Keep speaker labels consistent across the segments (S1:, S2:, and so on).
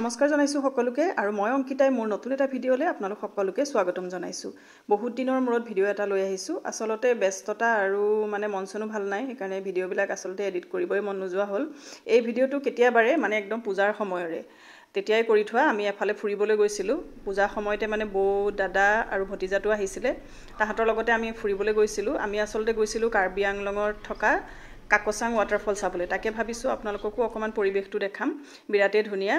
S1: নমস্কাৰ জনাইছো সকলোকে আৰু মই অংকিতাই মোৰ নতুন এটা ভিডিঅ'লে আপোনালোক সকলোকে স্বাগতম জনাইছো। বহুত দিনৰ মূৰত ভিডিঅ' এটা লৈ আহিছো। আসলতে ব্যস্ততা আৰু মানে মনচনো ভাল নাই, সেইকাৰণে ভিডিঅ'বিলাক আসলতে এডিট কৰিবই মন নোযোৱা হ'ল। এই ভিডিঅ'টো কেতিয়াবাৰে মানে একদম পূজাৰ সময়ৰে তেতিয়াই কৰি থোৱা। আমি এফালে ফুৰিবলৈ গৈছিলো, পূজাৰ সময়তে মানে বৌ দাদা আৰু ভতিজাটো আহিছিলে, তাহাঁতৰ লগতে আমি ফুৰিবলৈ গৈছিলো। আমি আসলতে গৈছিলো কাৰ্বি আংলঙত থকা কাকচাং ৱাটাৰফল চাবলৈ। তাকে ভাবিছো আপোনালোককো অকমান পৰিৱেশটো দেখাম, বিৰাটেই ধুনীয়া।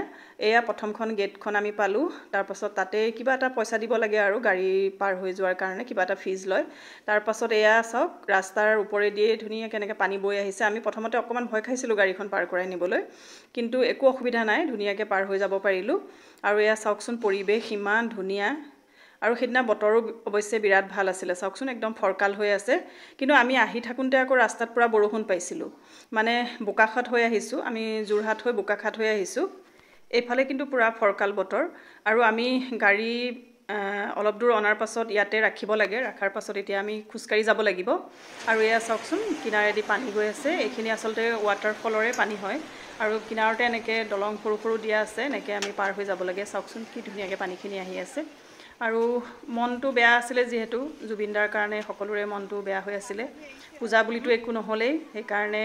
S1: এয়া প্ৰথমখন গেটখন আমি পালো, তাৰ পাছত তাতে কিবা এটা পইচা দিব লাগে আৰু গাড়ী পাৰ হৈ যোৱাৰ কাৰণে কিবা এটা ফিজ লয়। তাৰ পাছত এয়া চাওক ৰাস্তাৰ ওপৰেদিয়ে ধুনীয়া কেনেকৈ পানী বৈ আহিছে। আমি প্ৰথমতে অকমান ভয় খাইছিলো গাড়ীখন পাৰ কৰাই নিবলৈ, কিন্তু একো অসুবিধা নাই, ধুনীয়াকৈ পাৰ হৈ যাব পাৰিলো। আৰু এয়া চাওকচোন পৰিৱেশ ইমান ধুনীয়া। আৰু সেইদিনা বতৰো অৱশ্যে বিৰাট ভাল আছিলে, চাওকচোন একদম ফৰকাল হৈ আছে। কিন্তু আমি আহি থাকোঁতে আকৌ ৰাস্তাত পুৰা বৰষুণ পাইছিলোঁ, মানে বোকাখাট হৈ আহিছোঁ। আমি যোৰহাট হৈ বোকাখাট হৈ আহিছোঁ। এইফালে কিন্তু পুৰা ফৰকাল বতৰ। আৰু আমি গাড়ী অলপ দূৰ অনাৰ পাছত ইয়াতে ৰাখিব লাগে, ৰখাৰ পাছত এতিয়া আমি খোজকাঢ়ি যাব লাগিব। আৰু এয়া চাওকচোন কিনাৰেদি পানী গৈ আছে, এইখিনি আচলতে ৱাটাৰফলৰে পানী হয়। আৰু কিনাৰতে এনেকৈ দলং সৰু সৰু দিয়া আছে, এনেকৈ আমি পাৰ হৈ যাব লাগে। চাওকচোন কি ধুনীয়াকৈ পানীখিনি আহি আছে। আৰু মনটো বেয়া আছিলে, যিহেতু জুবিনদাৰ কাৰণে সকলোৰে মনটো বেয়া হৈ আছিলে। পূজা বুলিতো একো নহ'লেই, সেইকাৰণে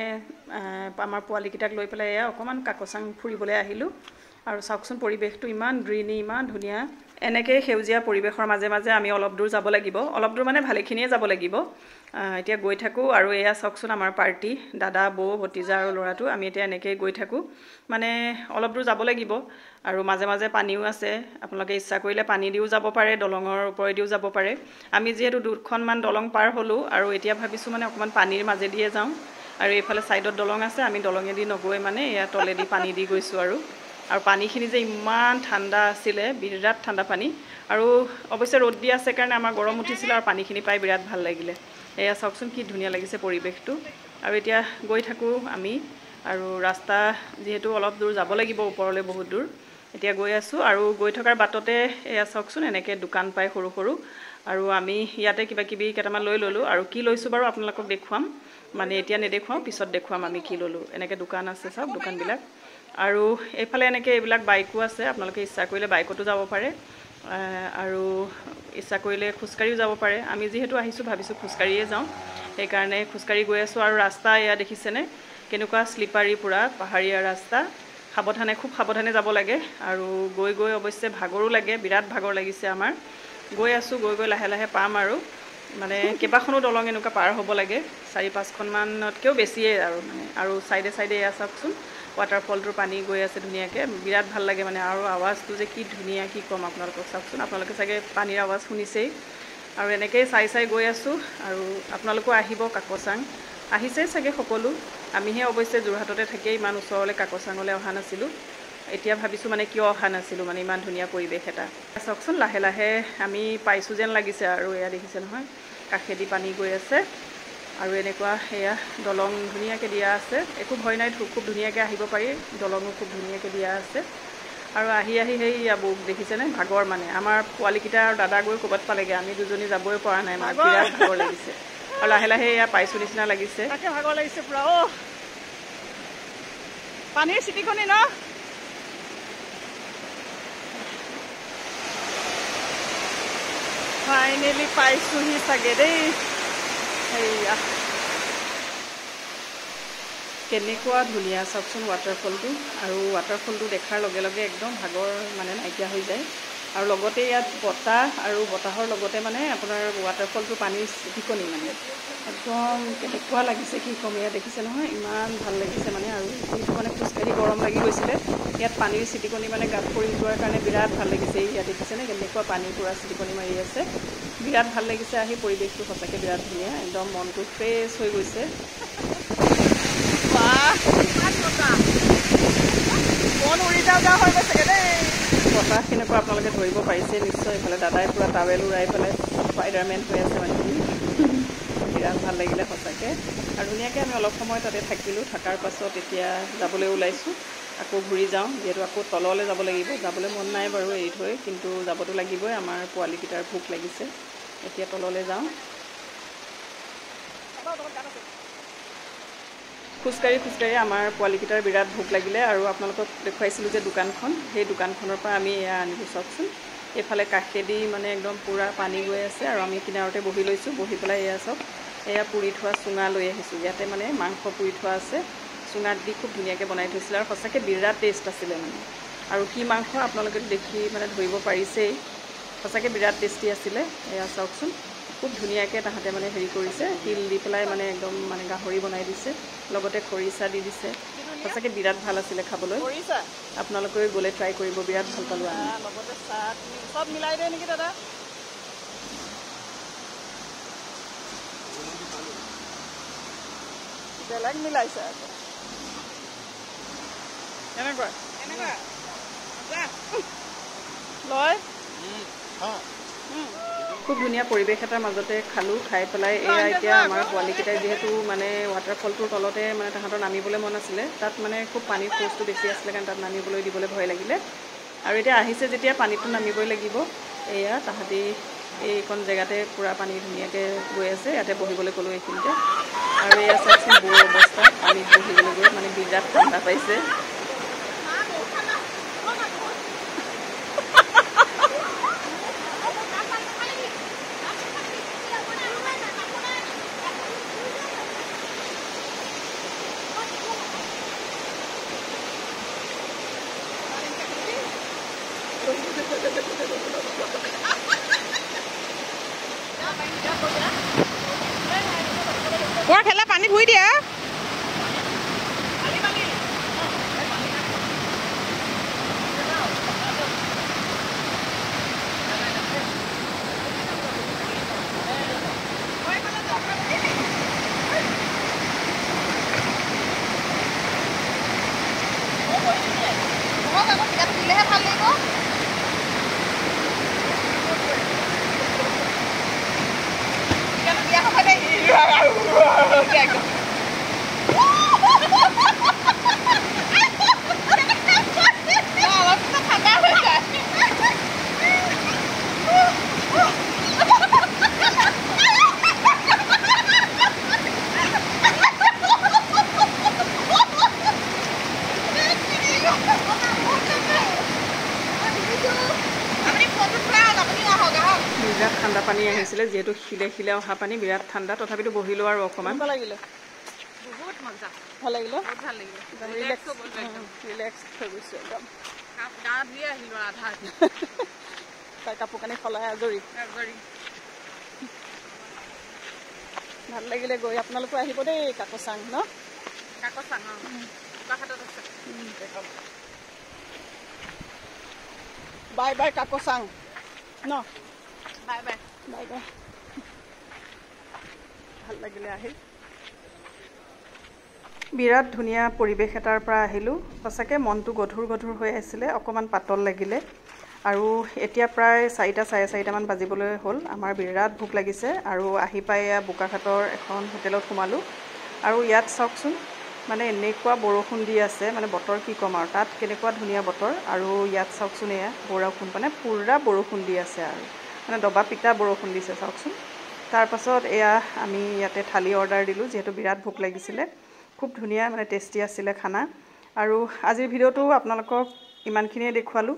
S1: আমাৰ পোৱালীকেইটাক লৈ পেলাই এয়া অকণমান কাকচাং ফুৰিবলৈ আহিলোঁ। আৰু চাওকচোন পৰিৱেশটো ইমান গ্ৰীনি, ইমান ধুনীয়া। এনেকৈ সেউজীয়া পৰিৱেশৰ মাজে মাজে আমি অলপ দূৰ যাব লাগিব, অলপ দূৰ মানে ভালেখিনিয়ে যাব লাগিব। এতিয়া গৈ থাকোঁ। আৰু এয়া চাওকচোন আমাৰ পাৰ্টি, দাদা বৌ ভতিজা আৰু ল'ৰাটো, আমি এতিয়া এনেকৈয়ে গৈ থাকোঁ। মানে অলপ দূৰ যাব লাগিব। আৰু মাজে মাজে পানীও আছে, আপোনালোকে ইচ্ছা কৰিলে পানী দিও যাব পাৰে, দলঙৰ ওপৰেদিও যাব পাৰে। আমি যিহেতু দুখনমান দলং পাৰ হ'লোঁ, আৰু এতিয়া ভাবিছোঁ মানে অকণমান পানীৰ মাজেদিয়ে যাওঁ। আৰু এইফালে ছাইডত দলং আছে, আমি দলঙেদি নগৈ মানে এয়া তলেদি পানী দি গৈছোঁ। আৰু পানীখিনি যে ইমান ঠাণ্ডা আছিলে, বিৰাট ঠাণ্ডা পানী। আৰু অৱশ্যে ৰ'দ দি আছে কাৰণে আমাৰ গৰম উঠিছিলে, আৰু পানীখিনি পাই বিৰাট ভাল লাগিলে। এয়া চাওকচোন কি ধুনীয়া লাগিছে পৰিৱেশটো। আৰু এতিয়া গৈ থাকোঁ আমি। আৰু ৰাস্তা যিহেতু অলপ দূৰ যাব লাগিব, ওপৰলৈ বহুত দূৰ, এতিয়া গৈ আছোঁ। আৰু গৈ থকাৰ বাটতে এয়া চাওকচোন এনেকৈ দোকান পায় সৰু সৰু। আৰু আমি ইয়াতে কিবা কিবি কেইটামান লৈ ল'লোঁ। আৰু কি লৈছোঁ বাৰু আপোনালোকক দেখুৱাম, মানে এতিয়া নেদেখুৱাওঁ, পিছত দেখুৱাম আমি কি ল'লোঁ। এনেকৈ দোকান আছে, চাওক দোকানবিলাক। আৰু এইফালে এনেকৈ এইবিলাক বাইকো আছে, আপোনালোকে ইচ্ছা কৰিলে বাইকতো যাব পাৰে, আৰু ইচ্ছা কৰিলে খোজকাঢ়িও যাব পাৰে। আমি যিহেতু আহিছোঁ ভাবিছোঁ খোজকাঢ়িয়ে যাওঁ, সেইকাৰণে খোজকাঢ়ি গৈ আছোঁ। আৰু ৰাস্তা এয়া দেখিছেনে কেনেকুৱা শ্লিপাৰী, পূৰা পাহাৰীয়া ৰাস্তা। সাৱধানে, খুব সাৱধানে যাব লাগে। আৰু গৈ গৈ অৱশ্যে ভাগৰো লাগে, বিৰাট ভাগৰ লাগিছে আমাৰ। গৈ আছোঁ, গৈ গৈ লাহে লাহে পাম। আৰু মানে কেইবাখনো দলং এনেকুৱা পাৰ হ'ব লাগে, 4-5খনমানতকৈও বেছিয়ে আৰু মানে। আৰু ছাইডে ছাইডে এয়া চাওকচোন ৱাটাৰফলটোৰ পানী গৈ আছে ধুনীয়াকৈ, বিৰাট ভাল লাগে মানে। আৰু আৱাজটো যে কি ধুনীয়া, কি ক'ম আপোনালোকক। চাওকচোন, আপোনালোকে চাগে পানীৰ আৱাজ শুনিছেই। আৰু এনেকৈয়ে চাই চাই গৈ আছোঁ। আৰু আপোনালোকো আহিব কাকচাং, আহিছেই চাগে সকলো। আমিহে অৱশ্যে যোৰহাটতে থাকেই ইমান ওচৰলৈ কাকচাঙলৈ অহা নাছিলোঁ। এতিয়া ভাবিছোঁ মানে কিয় অহা নাছিলোঁ, মানে ইমান ধুনীয়া পৰিৱেশ এটা। চাওকচোন লাহে লাহে আমি পাইছোঁ যেন লাগিছে। আৰু এয়া দেখিছে নহয়, কাষেদি পানী গৈ আছে। আৰু এনেকুৱা এয়া দলং ধুনীয়াকৈ দিয়া আছে, একো ভয় নাই, খুব ধুনীয়াকৈ আহিব পাৰি। দলঙো খুব ধুনীয়াকৈ দিয়া আছে। আৰু আহি আহি সেই বৌক দেখিছেনে, ভাগৰ মানে। আমাৰ পোৱালীকেইটা আৰু দাদা গৈ ক'ৰবাত পালেগৈ, আমি দুজনী যাবই পৰা নাই, মানে বিৰাট ভাগৰ লাগিছে। আৰু লাহে লাহে এয়া পাইছোঁ নিচিনা লাগিছে, তাকে ভাগৰ লাগিছে পূৰা। পানীৰ চিটিকনি ন, ফাইনেলি পাইছোঁহি চাগে দেই। সেয়া কেনেকুৱা ধুনীয়া চাওকচোন ৱাটাৰফলটো। আৰু ৱাটাৰফলটো দেখাৰ লগে লগে একদম ভাগৰ মানে নাইকিয়া হৈ যায়। আৰু লগতে ইয়াত বতাহ, আৰু বতাহৰ লগতে মানে আপোনাৰ ৱাটাৰফলটোৰ পানীৰ চিটিকনি মানে একদম কেনেকুৱা লাগিছে কি ক'ম। ইয়াত দেখিছে নহয়, ইমান ভাল লাগিছে মানে। আৰু যিটো মানে খোজকাঢ়ি গৰম লাগি গৈছিলে, ইয়াত পানীৰ চিটিকনি মানে গাত পৰি যোৱাৰ কাৰণে বিৰাট ভাল লাগিছে। ইয়াত দেখিছেনে কেনেকুৱা পানীৰ পূৰা চিটিকনি মাৰি আছে, বিৰাট ভাল লাগিছে আহি। পৰিৱেশটো সঁচাকৈ বিৰাট ধুনীয়া, একদম মনটো ফ্ৰেছ হৈ গৈছে। মন উৰি যাওঁ যাওঁ হৈ গৈছেগৈ দেই। বতাহ কেনেকুৱা আপোনালোকে ধৰিব পাৰিছে নিশ্চয়। এইফালে দাদাই পূৰা টাৱেল উৰাই পেলাই স্পাইডাৰমেন হৈ আছে মানে, বিৰাট ভাল লাগিলে সঁচাকৈ। আৰু ধুনীয়াকৈ আমি অলপ সময় তাতে থাকিলোঁ, থকাৰ পাছত এতিয়া যাবলৈ ওলাইছোঁ। আকৌ ঘূৰি যাওঁ, যিহেতু আকৌ তললৈ যাব লাগিব। যাবলৈ মন নাই বাৰু এৰি থৈ, কিন্তু যাবতো লাগিবই, আমাৰ পোৱালীকেইটাৰ ভোক লাগিছে। এতিয়া তললৈ যাওঁ। খোজকাঢ়ি আমাৰ পোৱালিকেইটাৰ বিৰাট ভোক লাগিলে আৰু আপোনালোকক দেখুৱাইছিলোঁ যে দোকানখন সেই দোকানখনৰ পৰা আমি এয়া আনিলোঁ চাওকচোন এইফালে কাষেদি মানে একদম পূৰা পানী গৈ আছে আৰু আমি কিনাৰতে বহি লৈছোঁ বহি পেলাই এয়া চাওক এয়া পুৰি থোৱা চুঙা লৈ আহিছোঁ ইয়াতে মানে মাংস পুৰি থোৱা আছে চুঙাত দি খুব ধুনীয়াকৈ বনাই থৈছিলে আৰু সঁচাকৈ বিৰাট টেষ্ট আছিলে মানে আৰু কি মাংস আপোনালোকে দেখি মানে ধৰিব পাৰিছেই সঁচাকৈ বিৰাট টেষ্টি আছিলে এয়া চাওকচোন খুব ধুনীয়াকৈ তাহাঁতে মানে হেৰি কৰিছে তিল দি পেলাই মানে একদম মানে গাহৰি বনাই দিছে লগতে খৰিচা দি দিছে সঁচাকৈ বিৰাট ভাল আছিলে খাবলৈ আপোনালোকে গ'লে ট্ৰাই কৰিব বিৰাট ভাল পালোঁ আমি লগতে চাট চব মিলাই দিয়ে নেকি দাদা বেলেগ মিলাইছে এনেকুৱা লয় খুব ধুনীয়া পৰিৱেশ এটাৰ মাজতে খালোঁ খাই পেলাই এয়া এতিয়া আমাৰ পোৱালিকেইটাই যিহেতু মানে ৱাটাৰফলটোৰ তলতে মানে তাহাঁতৰ নামিবলৈ মন আছিলে তাত মানে খুব পানীৰ ফ'ৰ্চটো বেছি আছিলে কাৰণ তাত নামিবলৈ দিবলৈ ভয় লাগিলে আৰু এতিয়া আহিছে যেতিয়া পানীটো নামিবই লাগিব এয়া তাহাঁতি এইকণ জেগাতে পূৰা পানী ধুনীয়াকৈ গৈ আছে ইয়াতে বহিবলৈ ক'লোঁ এইখিনিতে আৰু এয়া চাওকচোন বৰ অৱস্থা পানীত বহিবলৈ গৈ মানে বিৰাট ঠাণ্ডা পাইছে
S2: বৰ খেলা পানী ধুই দিয়া দিলেহে ভাল লাগিব বিয়া হ'ব দেই
S1: বিৰাট ঠাণ্ডা পানী আহিছিলে যিহেতু শিলে অহা পানী বিৰাট ঠাণ্ডা তথাপিতো বহিলোঁ আৰু অকণমান ভাল লাগিলে বহুত মজা ভাল লাগিলে ৰিলেক্স হৈ গৈছোঁ একদম গা ধুই আহিলোঁ আধা তাই কাপোৰ কানি সলাই আজৰি ভাল লাগিলে গৈ আপোনালোকো আহিব দেই কাকচাং ন কাকচাং বাই বাই কাকচাং ন বাই বাই বাই বাই ভাল লাগিলে আহি বিৰাট ধুনীয়া পৰিৱেশ এটাৰ পৰা আহিলোঁ সঁচাকৈ মনটো গধুৰ হৈ আছিলে অকণমান পাতল লাগিলে আৰু এতিয়া প্ৰায় 4টা চাৰে 4টামান বাজিবলৈ হ'ল আমাৰ বিৰাট ভোক লাগিছে আৰু আহি পাই বোকাখাটৰ এখন হোটেলত সোমালোঁ আৰু ইয়াত চাওকচোন মানে এনেকুৱা বৰষুণ দি আছে মানে বতৰ কি ক'ম আৰু তাত কেনেকুৱা ধুনীয়া বতৰ আৰু ইয়াত চাওকচোন এয়া বৰষুণ মানে পূৰা বৰষুণ দি আছে আৰু মানে দবা পিটা বৰষুণ দিছে চাওকচোন তাৰপাছত এয়া আমি ইয়াতে থালি অৰ্ডাৰ দিলোঁ যিহেতু বিৰাট ভোক লাগিছিলে খুব ধুনীয়া মানে টেষ্টি আছিলে খানা আৰু আজিৰ ভিডিঅ'টো আপোনালোকক ইমানখিনিয়ে দেখুৱালোঁ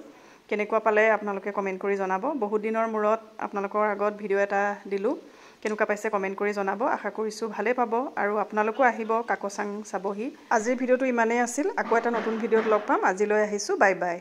S1: কেনেকুৱা পালে আপোনালোকে কমেণ্ট কৰি জনাব বহুত দিনৰ মূৰত আপোনালোকৰ আগত ভিডিঅ' এটা দিলোঁ কেনেকুৱা পাইছে কমেণ্ট কৰি জনাব আশা কৰিছোঁ ভালেই পাব আৰু আপোনালোকো আহিব কাকচাং চাবহি আজিৰ ভিডিঅ'টো ইমানেই আছিল আকৌ এটা নতুন ভিডিঅ'ত লগ পাম আজিলৈ আহিছোঁ বাই বাই